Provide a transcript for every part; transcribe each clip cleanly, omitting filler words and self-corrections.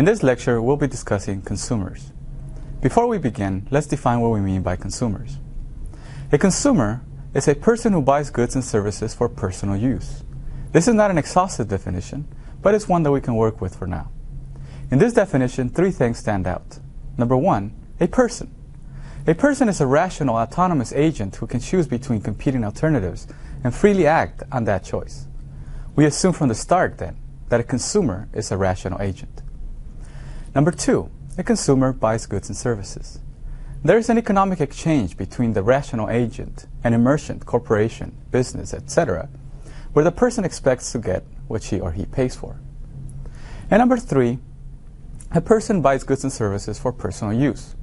In this lecture, we'll be discussing consumers. Before we begin, let's define what we mean by consumers. A consumer is a person who buys goods and services for personal use. This is not an exhaustive definition, but it's one that we can work with for now. In this definition, three things stand out. Number one, a person. A person is a rational, autonomous agent who can choose between competing alternatives and freely act on that choice. We assume from the start, then, that a consumer is a rational agent. Number two, a consumer buys goods and services. There is an economic exchange between the rational agent and a merchant, corporation, business, etc., where the person expects to get what she or he pays for. And number three, a person buys goods and services for personal use.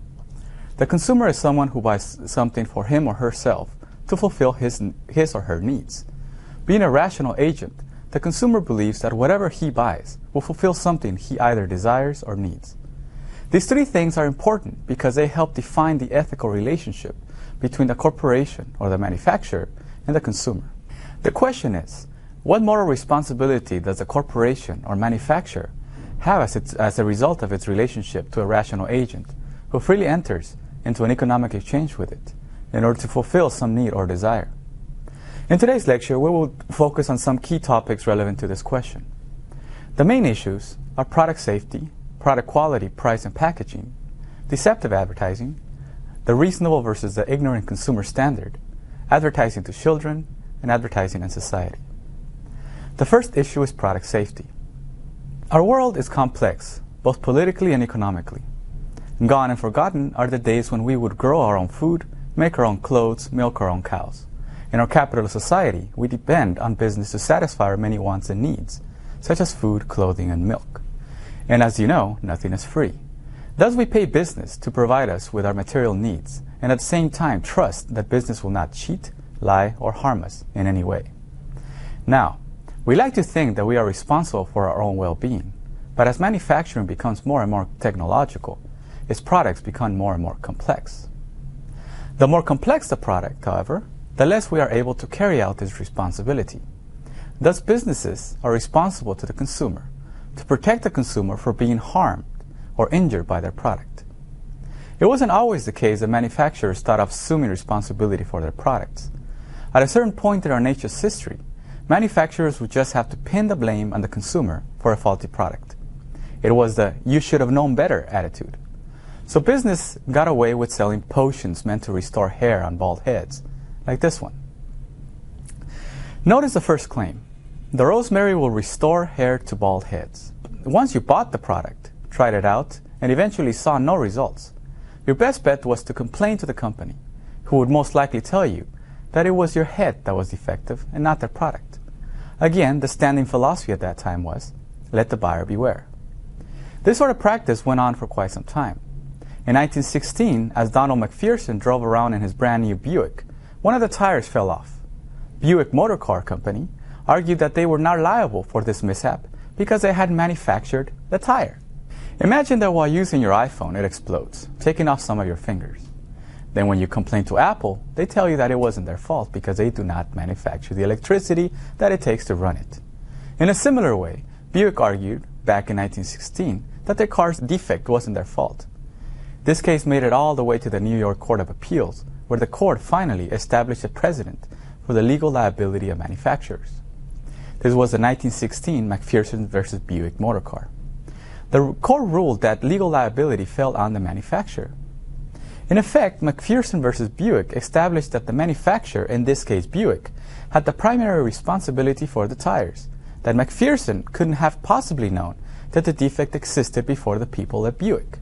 The consumer is someone who buys something for him or herself to fulfill his or her needs. Being a rational agent, the consumer believes that whatever he buys will fulfill something he either desires or needs. These three things are important because they help define the ethical relationship between the corporation or the manufacturer and the consumer. The question is, what moral responsibility does the corporation or manufacturer have as a result of its relationship to a rational agent who freely enters into an economic exchange with it in order to fulfill some need or desire? In today's lecture, we will focus on some key topics relevant to this question. The main issues are product safety, product quality, price, and packaging, deceptive advertising, the reasonable versus the ignorant consumer standard, advertising to children, and advertising in society. The first issue is product safety. Our world is complex, both politically and economically. Gone and forgotten are the days when we would grow our own food, make our own clothes, milk our own cows. In our capitalist society, we depend on business to satisfy our many wants and needs, such as food, clothing, and milk. And as you know, nothing is free. Thus, we pay business to provide us with our material needs, and at the same time trust that business will not cheat, lie, or harm us in any way. Now, we like to think that we are responsible for our own well-being, but as manufacturing becomes more and more technological, its products become more and more complex. The more complex the product, however, the less we are able to carry out this responsibility. Thus, businesses are responsible to the consumer to protect the consumer from being harmed or injured by their product. It wasn't always the case that manufacturers thought of assuming responsibility for their products. At a certain point in our nation's history, manufacturers would just have to pin the blame on the consumer for a faulty product. It was the "you should have known better" attitude. So business got away with selling potions meant to restore hair on bald heads, like this one. Notice the first claim. The rosemary will restore hair to bald heads. Once you bought the product, tried it out, and eventually saw no results, your best bet was to complain to the company, who would most likely tell you that it was your head that was defective and not their product. Again, the standing philosophy at that time was, let the buyer beware. This sort of practice went on for quite some time. In 1916, as Donald McPherson drove around in his brand new Buick, one of the tires fell off. Buick Motor Car Company argued that they were not liable for this mishap because they had manufactured the tire. Imagine that while using your iPhone, it explodes, taking off some of your fingers. Then when you complain to Apple, they tell you that it wasn't their fault because they do not manufacture the electricity that it takes to run it. In a similar way, Buick argued, back in 1916, that their car's defect wasn't their fault. This case made it all the way to the New York Court of Appeals, where the court finally established a precedent for the legal liability of manufacturers. This was the 1916 McPherson versus Buick motor car. The court ruled that legal liability fell on the manufacturer. In effect, McPherson versus Buick established that the manufacturer, in this case Buick, had the primary responsibility for the tires, that McPherson couldn't have possibly known that the defect existed before the people at Buick.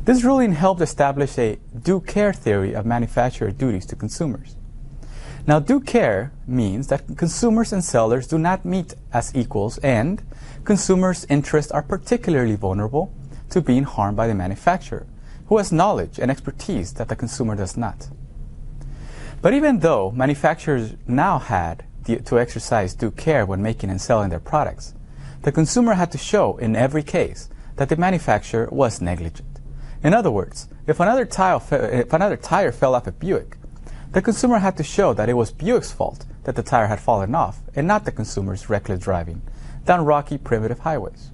This ruling helped establish a due care theory of manufacturer duties to consumers. Now, due care means that consumers and sellers do not meet as equals, and consumers' interests are particularly vulnerable to being harmed by the manufacturer, who has knowledge and expertise that the consumer does not. But even though manufacturers now had to exercise due care when making and selling their products, the consumer had to show in every case that the manufacturer was negligent. In other words, if another tire fell off at Buick, the consumer had to show that it was Buick's fault that the tire had fallen off and not the consumer's reckless driving down rocky, primitive highways.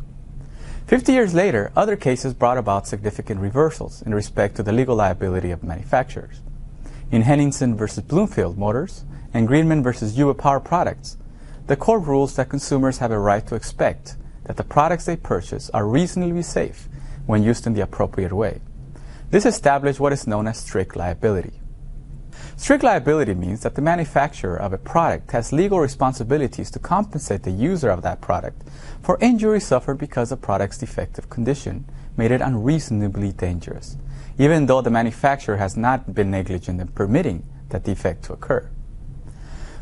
50 years later, other cases brought about significant reversals in respect to the legal liability of manufacturers. In Henningsen versus Bloomfield Motors and Greenman versus Yuba Power Products, the court rules that consumers have a right to expect that the products they purchase are reasonably safe when used in the appropriate way. This established what is known as strict liability. Strict liability means that the manufacturer of a product has legal responsibilities to compensate the user of that product for injury suffered because the product's defective condition made it unreasonably dangerous, even though the manufacturer has not been negligent in permitting that defect to occur.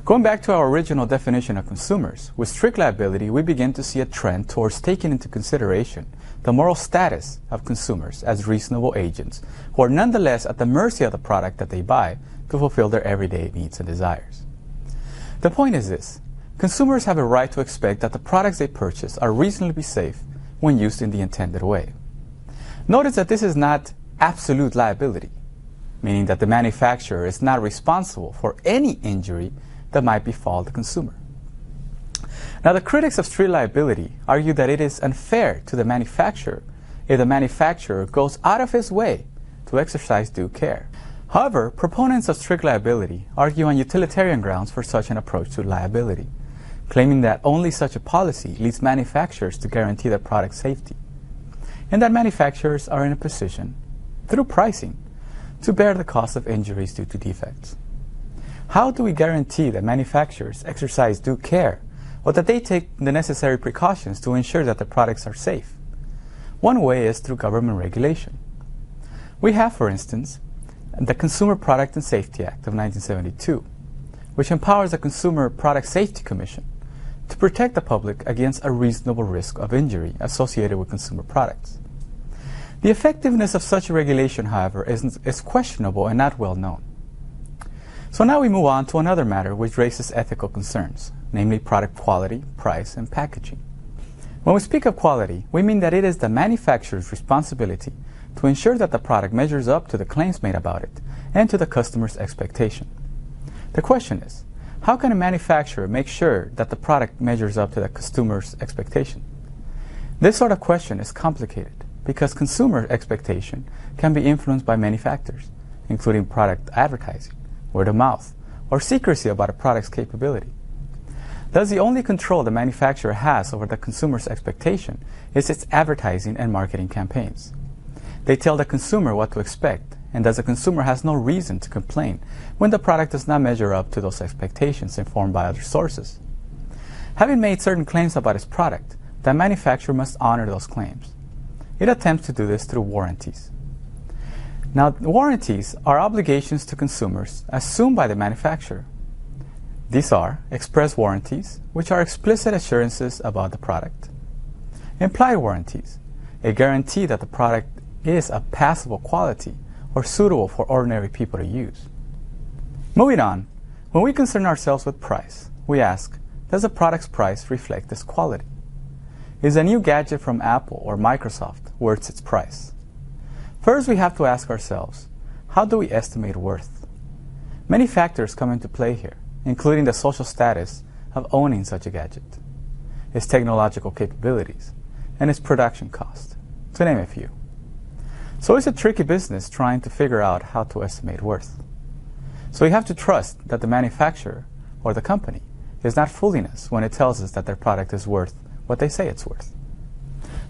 Going back to our original definition of consumers, with strict liability, we begin to see a trend towards taking into consideration the moral status of consumers as reasonable agents who are nonetheless at the mercy of the product that they buy to fulfill their everyday needs and desires. The point is this: consumers have a right to expect that the products they purchase are reasonably safe when used in the intended way. Notice that this is not absolute liability, meaning that the manufacturer is not responsible for any injury that might befall the consumer. Now, the critics of strict liability argue that it is unfair to the manufacturer if the manufacturer goes out of his way to exercise due care. However, proponents of strict liability argue on utilitarian grounds for such an approach to liability, claiming that only such a policy leads manufacturers to guarantee their product safety, and that manufacturers are in a position, through pricing, to bear the cost of injuries due to defects. How do we guarantee that manufacturers exercise due care or that they take the necessary precautions to ensure that the products are safe? One way is through government regulation. We have, for instance, the Consumer Product and Safety Act of 1972, which empowers the Consumer Product Safety Commission to protect the public against a reasonable risk of injury associated with consumer products. The effectiveness of such a regulation, however, is questionable and not well known. So now we move on to another matter which raises ethical concerns, namely product quality, price, and packaging. When we speak of quality, we mean that it is the manufacturer's responsibility to ensure that the product measures up to the claims made about it and to the customer's expectation. The question is, how can a manufacturer make sure that the product measures up to the customer's expectation? This sort of question is complicated because consumer expectation can be influenced by many factors, including product advertising, word of mouth, or secrecy about a product's capability. Thus, the only control the manufacturer has over the consumer's expectation is its advertising and marketing campaigns. They tell the consumer what to expect, and thus the consumer has no reason to complain when the product does not measure up to those expectations informed by other sources. Having made certain claims about its product, the manufacturer must honor those claims. It attempts to do this through warranties. Now, warranties are obligations to consumers assumed by the manufacturer. These are express warranties, which are explicit assurances about the product; implied warranties, a guarantee that the product is of passable quality or suitable for ordinary people to use. Moving on, when we concern ourselves with price, we ask, does the product's price reflect this quality? Is a new gadget from Apple or Microsoft worth its price? First, we have to ask ourselves, how do we estimate worth? Many factors come into play here, including the social status of owning such a gadget, its technological capabilities, and its production cost, to name a few. So it's a tricky business trying to figure out how to estimate worth. So we have to trust that the manufacturer or the company is not fooling us when it tells us that their product is worth what they say it's worth.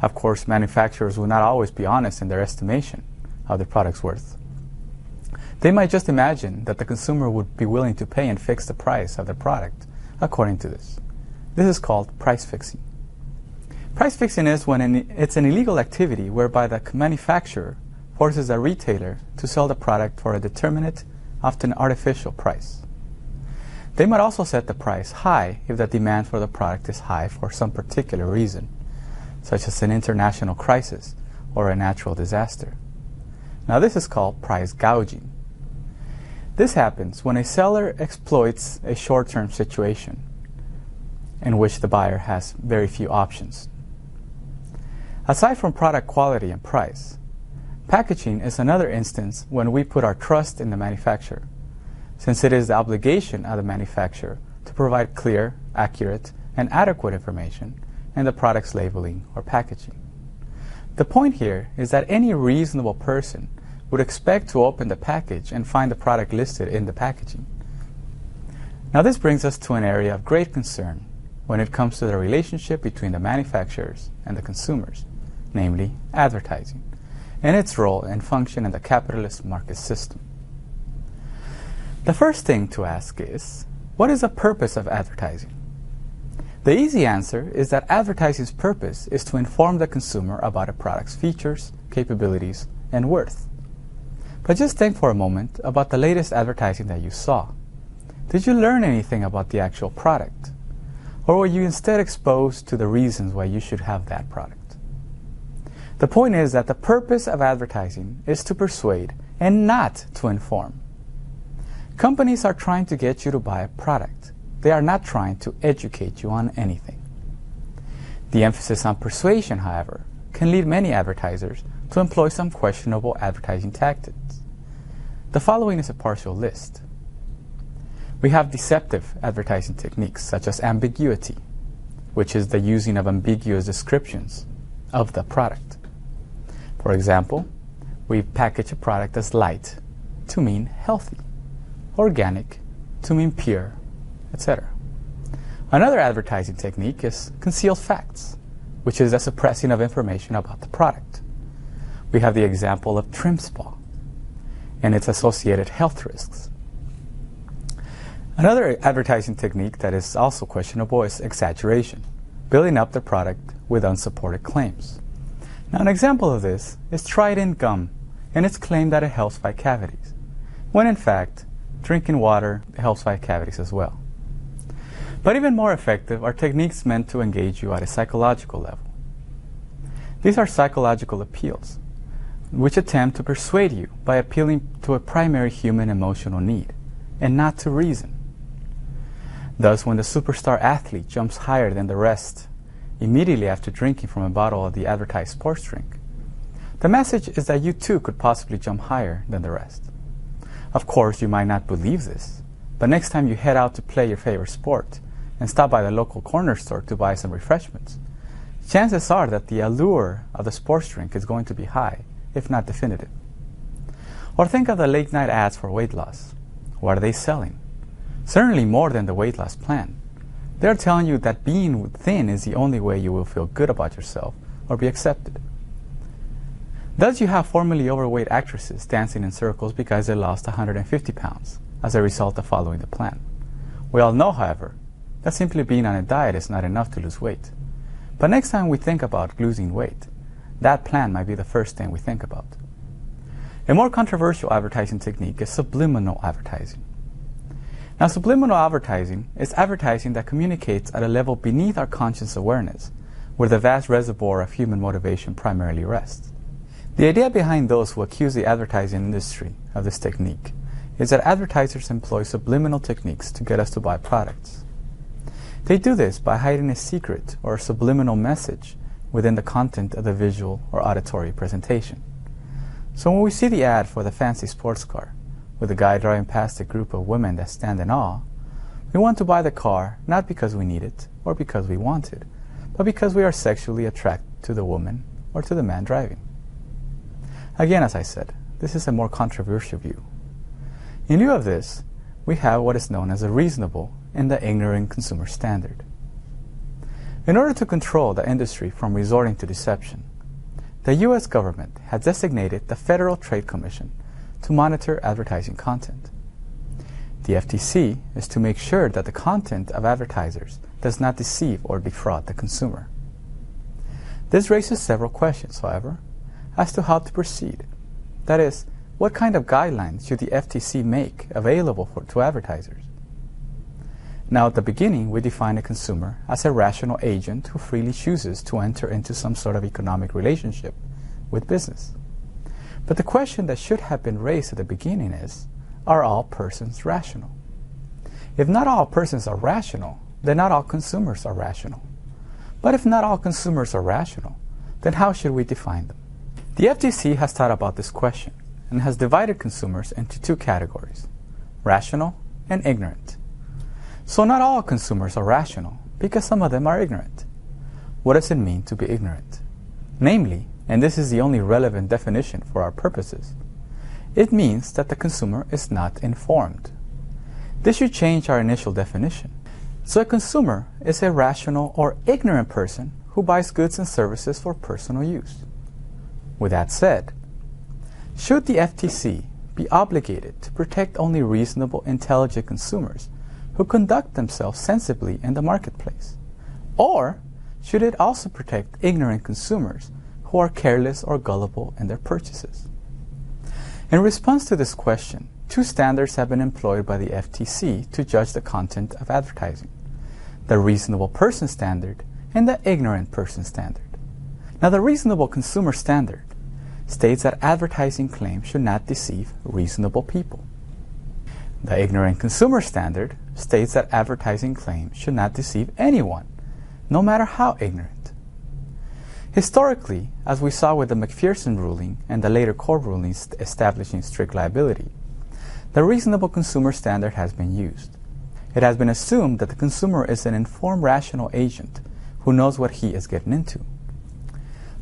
Of course, manufacturers will not always be honest in their estimation of their product's worth. They might just imagine that the consumer would be willing to pay and fix the price of their product according to this. This is called price fixing. Price fixing is when it's an illegal activity whereby the manufacturer forces a retailer to sell the product for a determinate, often artificial price. They might also set the price high if the demand for the product is high for some particular reason, such as an international crisis or a natural disaster. Now, this is called price gouging. This happens when a seller exploits a short-term situation in which the buyer has very few options. Aside from product quality and price, packaging is another instance when we put our trust in the manufacturer, since it is the obligation of the manufacturer to provide clear, accurate, and adequate information in the product's labeling or packaging. The point here is that any reasonable person would expect to open the package and find the product listed in the packaging. Now this brings us to an area of great concern when it comes to the relationship between the manufacturers and the consumers, namely advertising, and its role and function in the capitalist market system. The first thing to ask is, what is the purpose of advertising? The easy answer is that advertising's purpose is to inform the consumer about a product's features, capabilities, and worth. But just think for a moment about the latest advertising that you saw. Did you learn anything about the actual product? Or were you instead exposed to the reasons why you should have that product? The point is that the purpose of advertising is to persuade and not to inform. Companies are trying to get you to buy a product. They are not trying to educate you on anything. The emphasis on persuasion, however, can lead many advertisers to employ some questionable advertising tactics. The following is a partial list. We have deceptive advertising techniques such as ambiguity, which is the using of ambiguous descriptions of the product. For example, we package a product as light to mean healthy, organic to mean pure, etc. Another advertising technique is concealed facts, which is the suppressing of information about the product. We have the example of trim spa and its associated health risks. Another advertising technique that is also questionable is exaggeration, building up the product with unsupported claims. Now, an example of this is Trident gum and its claim that it helps fight cavities, when in fact, drinking water helps fight cavities as well. But even more effective are techniques meant to engage you at a psychological level. These are psychological appeals, which attempt to persuade you by appealing to a primary human emotional need, and not to reason. Thus, when the superstar athlete jumps higher than the rest immediately after drinking from a bottle of the advertised sports drink, the message is that you too could possibly jump higher than the rest. Of course, you might not believe this, but next time you head out to play your favorite sport and stop by the local corner store to buy some refreshments, chances are that the allure of the sports drink is going to be high, if not definitive. Or think of the late night ads for weight loss. What are they selling? Certainly more than the weight loss plan. They are telling you that being thin is the only way you will feel good about yourself or be accepted. Thus you have formerly overweight actresses dancing in circles because they lost 150 pounds as a result of following the plan. We all know, however, that simply being on a diet is not enough to lose weight. But next time we think about losing weight, that plan might be the first thing we think about. A more controversial advertising technique is subliminal advertising. Now, subliminal advertising is advertising that communicates at a level beneath our conscious awareness, where the vast reservoir of human motivation primarily rests. The idea behind those who accuse the advertising industry of this technique is that advertisers employ subliminal techniques to get us to buy products. They do this by hiding a secret or a subliminal message within the content of the visual or auditory presentation. So when we see the ad for the fancy sports car, with a guy driving past a group of women that stand in awe, we want to buy the car not because we need it or because we want it, but because we are sexually attracted to the woman or to the man driving. Again, as I said, this is a more controversial view. In lieu of this, we have what is known as a reasonable and the ignorant consumer standard. In order to control the industry from resorting to deception, the U.S. government has designated the Federal Trade Commission to monitor advertising content. The FTC is to make sure that the content of advertisers does not deceive or defraud the consumer. This raises several questions, however, as to how to proceed. That is, what kind of guidelines should the FTC make available to advertisers? Now, at the beginning, we define a consumer as a rational agent who freely chooses to enter into some sort of economic relationship with business. But the question that should have been raised at the beginning is, are all persons rational? If not all persons are rational, then not all consumers are rational. But if not all consumers are rational, then how should we define them? The FTC has thought about this question and has divided consumers into two categories, rational and ignorant. So not all consumers are rational because some of them are ignorant. What does it mean to be ignorant? Namely, and this is the only relevant definition for our purposes. It means that the consumer is not informed. This should change our initial definition. So a consumer is a rational or ignorant person who buys goods and services for personal use. With that said, should the FTC be obligated to protect only reasonable, intelligent consumers who conduct themselves sensibly in the marketplace? Or should it also protect ignorant consumers who are careless or gullible in their purchases? In response to this question, two standards have been employed by the FTC to judge the content of advertising: the reasonable person standard and the ignorant person standard. Now, the reasonable consumer standard states that advertising claims should not deceive reasonable people. The ignorant consumer standard states that advertising claims should not deceive anyone, no matter how ignorant. Historically, as we saw with the McPherson ruling and the later court rulings establishing strict liability, the reasonable consumer standard has been used. It has been assumed that the consumer is an informed, rational agent who knows what he is getting into.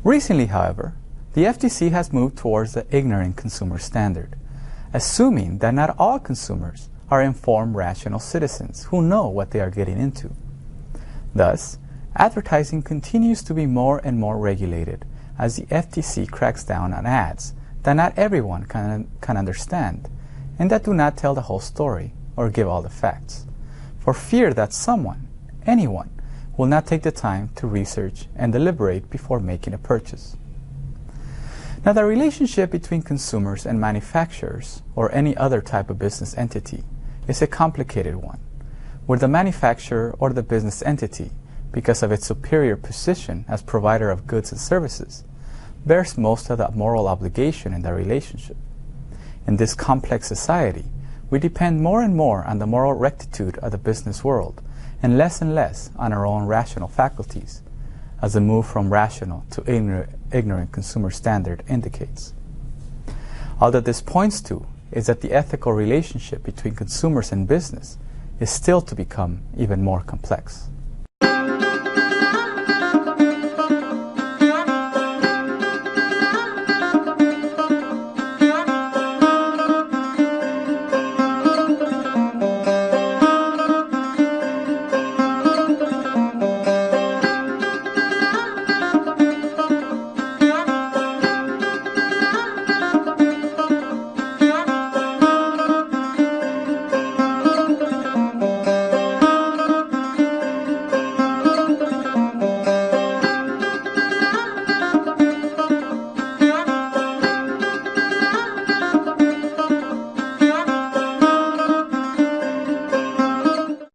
Recently, however, the FTC has moved towards the ignorant consumer standard, assuming that not all consumers are informed, rational citizens who know what they are getting into. Thus, advertising continues to be more and more regulated as the FTC cracks down on ads that not everyone can understand and that do not tell the whole story or give all the facts, for fear that anyone, will not take the time to research and deliberate before making a purchase. Now, the relationship between consumers and manufacturers or any other type of business entity is a complicated one, where the manufacturer or the business entity, because of its superior position as provider of goods and services, bears most of the moral obligation in the relationship. In this complex society, we depend more and more on the moral rectitude of the business world and less on our own rational faculties, as the move from rational to ignorant consumer standard indicates. All that this points to is that the ethical relationship between consumers and business is still to become even more complex.